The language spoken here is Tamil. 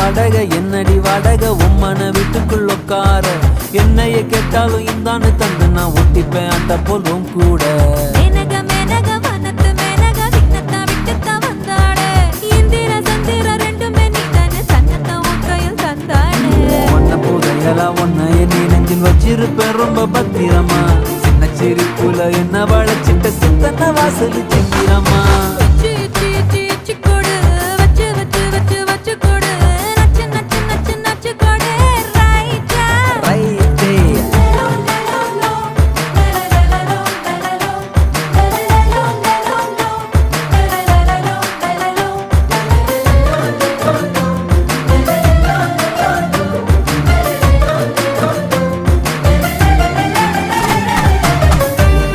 வாடகை என்னடி வாடகை உம்மன வீட்டுக்குள் உட்கார என்னைய கேட்டாலும் இந்தான்னு தந்து நான் ஒட்டிப்பேன் அந்த போலும் கூட உன்னைய நீ நெஞ்சில் வச்சிருப்பேன் ரொம்ப பத்திரமா சின்ன சிரிப்புல என்ன வளைச்சிட்ட சித்தன வாசல் சித்திரமா